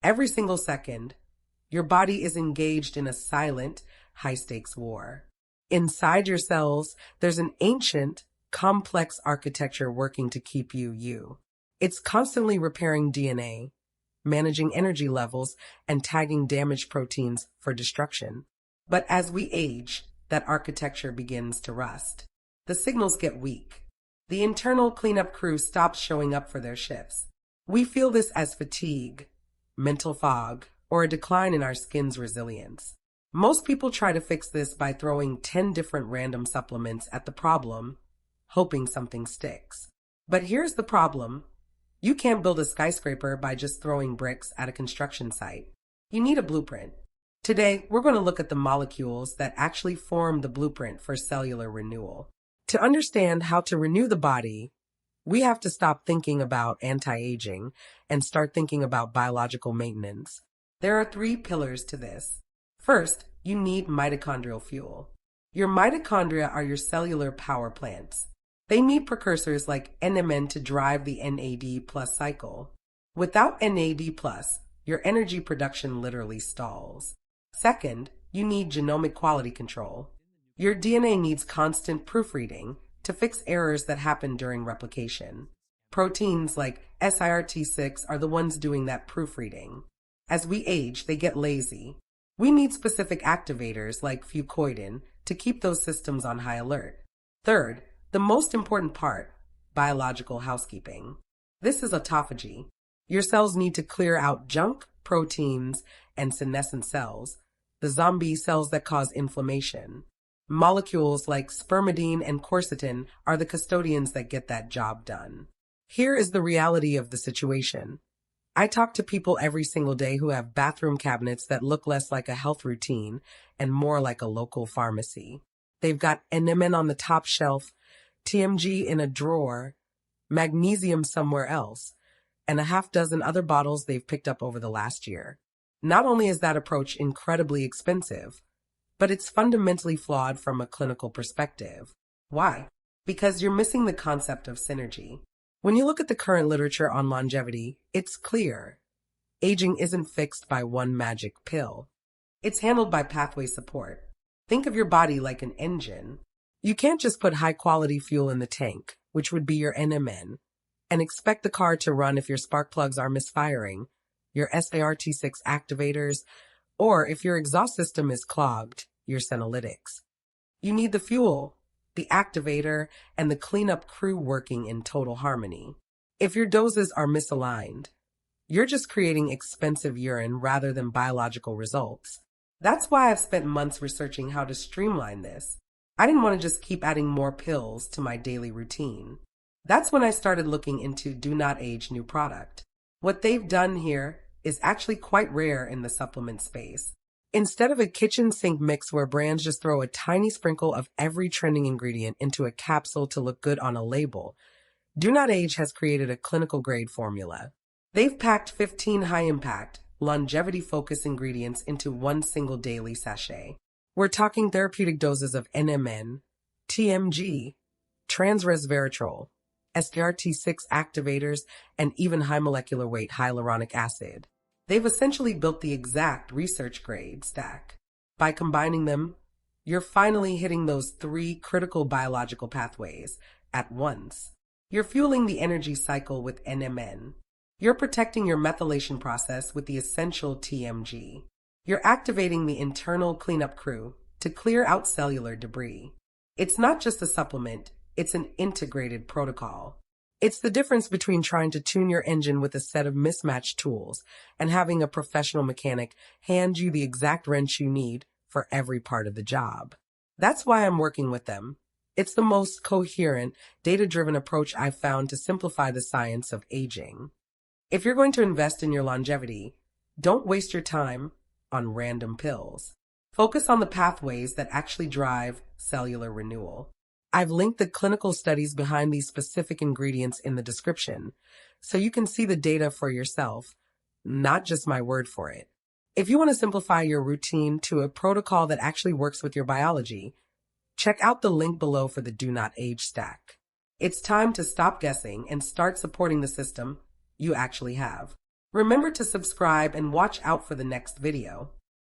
Every single second, your body is engaged in a silent, high-stakes war. Inside your cells, there's an ancient, complex architecture working to keep you. It's constantly repairing DNA, managing energy levels, and tagging damaged proteins for destruction. But as we age, that architecture begins to rust. The signals get weak. The internal cleanup crew stops showing up for their shifts. We feel this as fatigue, mental fog, or a decline in our skin's resilience. Most people try to fix this by throwing 10 different random supplements at the problem, hoping something sticks. But here's the problem. You can't build a skyscraper by just throwing bricks at a construction site. You need a blueprint. Today, we're going to look at the molecules that actually form the blueprint for cellular renewal. To understand how to renew the body, we have to stop thinking about anti-aging and start thinking about biological maintenance. There are 3 pillars to this. First, you need mitochondrial fuel. Your mitochondria are your cellular power plants. They need precursors like NMN to drive the NAD+ cycle. Without NAD+, your energy production literally stalls. Second, you need genomic quality control. Your DNA needs constant proofreading to fix errors that happen during replication. Proteins like SIRT6 are the ones doing that proofreading. As we age, they get lazy. We need specific activators like fucoidan to keep those systems on high alert. Third, the most important part, biological housekeeping. This is autophagy. Your cells need to clear out junk, proteins, and senescent cells, the zombie cells that cause inflammation. Molecules like spermidine and quercetin are the custodians that get that job done. Here is the reality of the situation. I talk to people every single day who have bathroom cabinets that look less like a health routine and more like a local pharmacy. They've got NMN on the top shelf, TMG in a drawer, magnesium somewhere else, and a half dozen other bottles they've picked up over the last year. Not only is that approach incredibly expensive, but it's fundamentally flawed from a clinical perspective. Why? Because you're missing the concept of synergy. When you look at the current literature on longevity, it's clear. Aging isn't fixed by one magic pill. It's handled by pathway support. Think of your body like an engine. You can't just put high-quality fuel in the tank, which would be your NMN, and expect the car to run if your spark plugs are misfiring, your SIRT6 activators, or if your exhaust system is clogged, your senolytics. You need the fuel, the activator, and the cleanup crew working in total harmony. If your doses are misaligned, you're just creating expensive urine rather than biological results. That's why I've spent months researching how to streamline this. I didn't want to just keep adding more pills to my daily routine. That's when I started looking into Do Not Age new product. What they've done here is actually quite rare in the supplement space. Instead of a kitchen sink mix where brands just throw a tiny sprinkle of every trending ingredient into a capsule to look good on a label, Do Not Age has created a clinical grade formula. They've packed 15 high-impact, longevity-focused ingredients into one single daily sachet. We're talking therapeutic doses of NMN, TMG, transresveratrol, SIRT6 activators, and even high molecular weight hyaluronic acid. They've essentially built the exact research-grade stack. By combining them, you're finally hitting those 3 critical biological pathways at once. You're fueling the energy cycle with NMN. You're protecting your methylation process with the essential TMG. You're activating the internal cleanup crew to clear out cellular debris. It's not just a supplement, it's an integrated protocol. It's the difference between trying to tune your engine with a set of mismatched tools and having a professional mechanic hand you the exact wrench you need for every part of the job. That's why I'm working with them. It's the most coherent, data-driven approach I've found to simplify the science of aging. If you're going to invest in your longevity, don't waste your time on random pills. Focus on the pathways that actually drive cellular renewal. I've linked the clinical studies behind these specific ingredients in the description, so you can see the data for yourself, not just my word for it. If you want to simplify your routine to a protocol that actually works with your biology, check out the link below for the Do Not Age stack. It's time to stop guessing and start supporting the system you actually have. Remember to subscribe and watch out for the next video.